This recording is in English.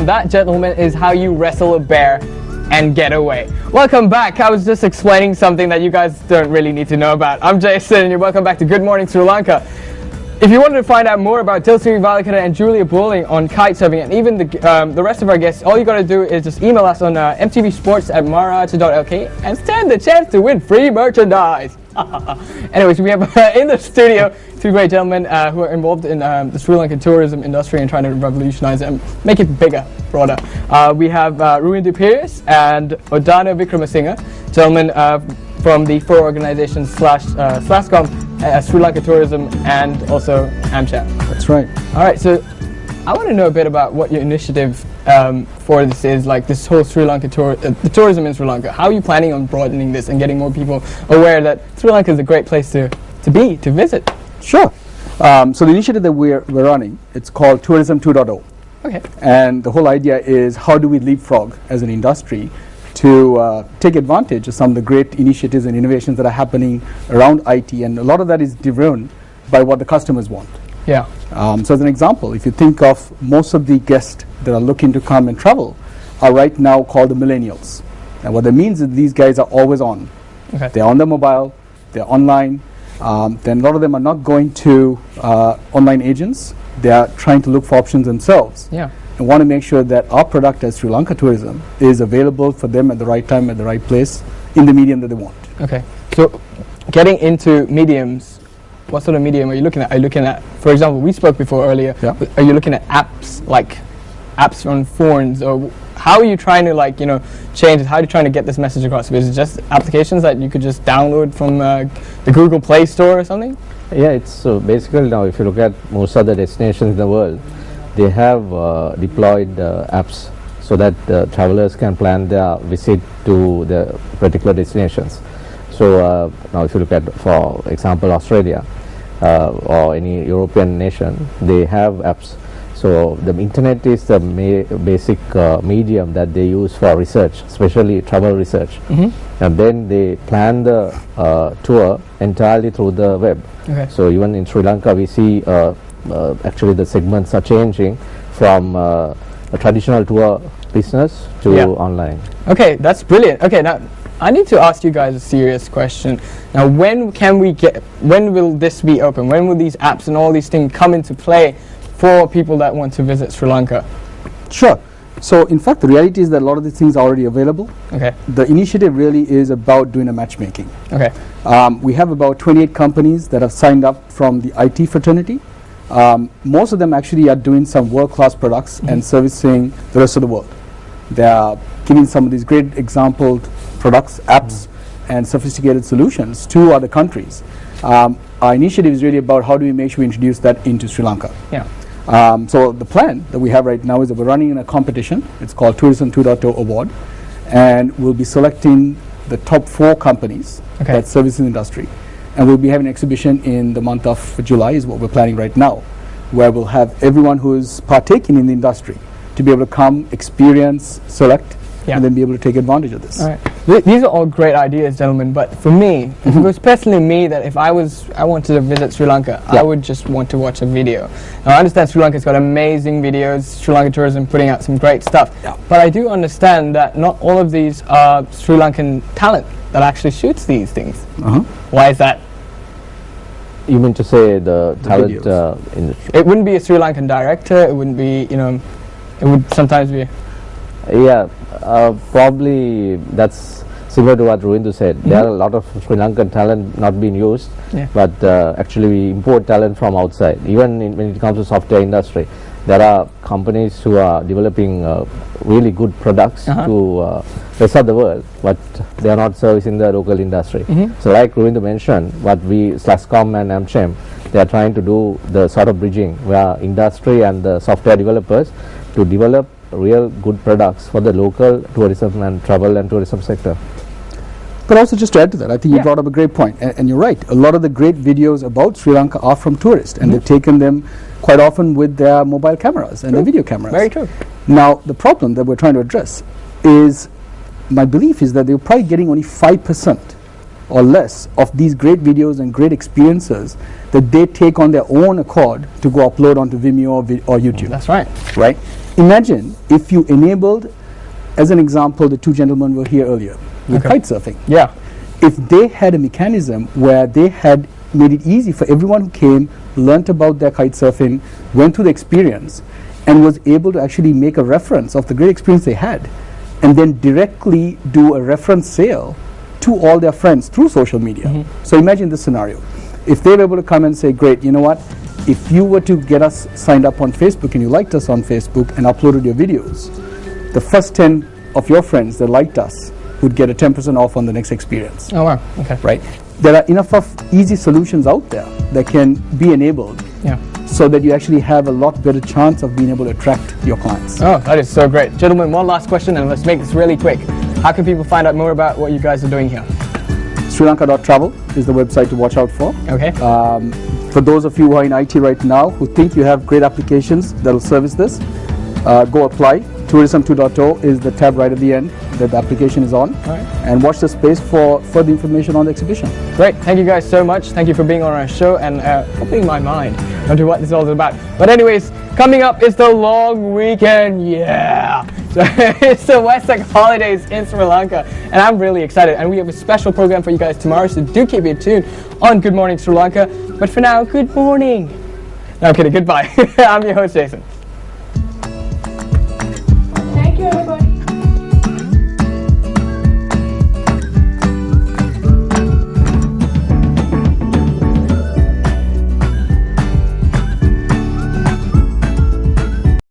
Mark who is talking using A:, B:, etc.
A: that, gentlemen, is how you wrestle a bear and get away. Welcome back. I was just explaining something that you guys don't really need to know about. I'm Jason, and you're welcome back to Good Morning Sri Lanka. If you wanted to find out more about Tilsiri Valakana and Julia Bowling on kitesurfing, and even the rest of our guests, all you got to do is just email us on mtvsports@maharaja.lk and stand the chance to win free merchandise. Anyways, we have in the studio two great gentlemen who are involved in the Sri Lankan tourism industry and trying to revolutionize it and make it bigger, broader. We have Ruindu Pires and Odana Vikramasinghe, gentlemen from the four organizations SLASCOM, Sri Lanka Tourism, and also AmCham.
B: That's right.
A: All right, so I want to know a bit about what your initiative for this is, like this whole Sri Lanka the tourism in Sri Lanka. How are you planning on broadening this and getting more people aware that Sri Lanka is a great place to visit?
B: Sure. So the initiative that we're running, it's called Tourism 2.0.
A: Okay.
B: And the whole idea is how do we leapfrog as an industry to take advantage of some of the great initiatives and innovations that are happening around IT, and a lot of that is driven by what the customers want.
A: Yeah.
B: So as an example, if you think of most of the guests that are looking to come and travel are right now called the millennials. And what that means is these guys are always on.
A: Okay.
B: They're on their mobile, they're online, then a lot of them are not going to online agents. They are trying to look for options themselves.
A: Yeah.
B: And want to make sure that our product as Sri Lanka Tourism is available for them at the right time, at the right place, in the medium that they want.
A: Okay. So getting into mediums, what sort of medium are you looking at? Are you looking at, for example, we spoke before earlier, are you looking at apps, like apps on phones, or how are you trying to change it? How are you trying to get this message across? Is it just applications that you could just download from the Google Play Store or something?
C: Yeah, it's basically now if you look at most of the destinations in the world, they have deployed apps so that travelers can plan their visit to the particular destinations. So now if you look at, for example, Australia or any European nation, they have apps. So the internet is the basic medium that they use for research, especially travel research.
A: Mm-hmm.
C: And then they plan the tour entirely through the web.
A: Okay.
C: So even in Sri Lanka, we see actually the segments are changing from a traditional tour business to online.
A: Okay, that's brilliant. Okay, now I need to ask you guys a serious question. Now, when will this be open? When will these apps and all these things come into play for people that want to visit Sri Lanka?
B: Sure. So in fact, the reality is that a lot of these things are already available.
A: Okay.
B: The initiative really is about doing a matchmaking.
A: Okay.
B: We have about 28 companies that have signed up from the IT fraternity. Most of them actually are doing some world-class products and servicing the rest of the world. They are giving some of these great example products, apps, and sophisticated solutions to other countries. Our initiative is really about how do we make sure we introduce that into Sri Lanka.
A: Yeah.
B: So the plan that we have right now is that we're running in a competition. It's called Tourism 2.0 Award, and we'll be selecting the top 4 companies that service the industry. And we'll be having an exhibition in the month of July is what we're planning right now, where we'll have everyone who is partaking in the industry to be able to come, experience, select, and then be able to take advantage of this.
A: All right. These are all great ideas, gentlemen, but for me, if it was personally me, that if I wanted to visit Sri Lanka, I would just want to watch a video. Now, I understand Sri Lanka's got amazing videos, Sri Lanka Tourism putting out some great stuff, but I do understand that not all of these are Sri Lankan talent that actually shoots these things. Why is that?
C: You mean to say the talent industry?
A: It wouldn't be a Sri Lankan director, it wouldn't be, it would sometimes be...
C: Yeah, probably that's similar to what Ruindu said. There are a lot of Sri Lankan talent not being used, but actually we import talent from outside. Even when it comes to software industry, there are companies who are developing really good products to rest of the world, but they are not servicing the local industry. So like Ruindu mentioned, what we SLASCOM and AmCham, they are trying to do the sort of bridging where industry and the software developers to develop real good products for the local tourism and travel and tourism sector.
B: But also just to add to that, I think you brought up a great point, and you're right. A lot of the great videos about Sri Lanka are from tourists, and they've taken them quite often with their mobile cameras and their video cameras.
A: Very true.
B: Now, the problem that we're trying to address is, my belief is that they're probably getting only 5% or less of these great videos and great experiences that they take on their own accord to go upload onto Vimeo or YouTube.
A: That's right.
B: Right? imagine if you enabled, as an example, the two gentlemen were here earlier with kite surfing.
A: Yeah.
B: If they had a mechanism where they had made it easy for everyone who came, learnt about their kite surfing, went through the experience, and was able to actually make a reference of the great experience they had, and then directly do a reference sale to all their friends through social media. So imagine this scenario. If they were able to come and say, great, you know what, if you were to get us signed up on Facebook and you liked us on Facebook and uploaded your videos, the first 10 of your friends that liked us would get a 10% off on the next experience.
A: Oh wow, okay.
B: Right? There are enough of easy solutions out there that can be enabled, so that you actually have a lot better chance of being able to attract your clients.
A: Oh, that is so great. Gentlemen, one last question, and let's make this really quick. How can people find out more about what you guys are doing here?
B: SriLanka.travel is the website to watch out for.
A: Okay.
B: For those of you who are in IT right now who think you have great applications that will service this, go apply. Tourism 2.0 is the tab right at the end that the application is on. And watch the space for further information on the exhibition.
A: Great. Thank you guys so much. Thank you for being on our show and opening my mind onto what this is all about. But anyways, coming up is the long weekend. Yeah. So it's the Western holidays in Sri Lanka, and I'm really excited. And we have a special program for you guys tomorrow, so do keep it tuned on Good Morning Sri Lanka. But for now, good morning. No, I'm kidding. Goodbye. I'm your host, Jason.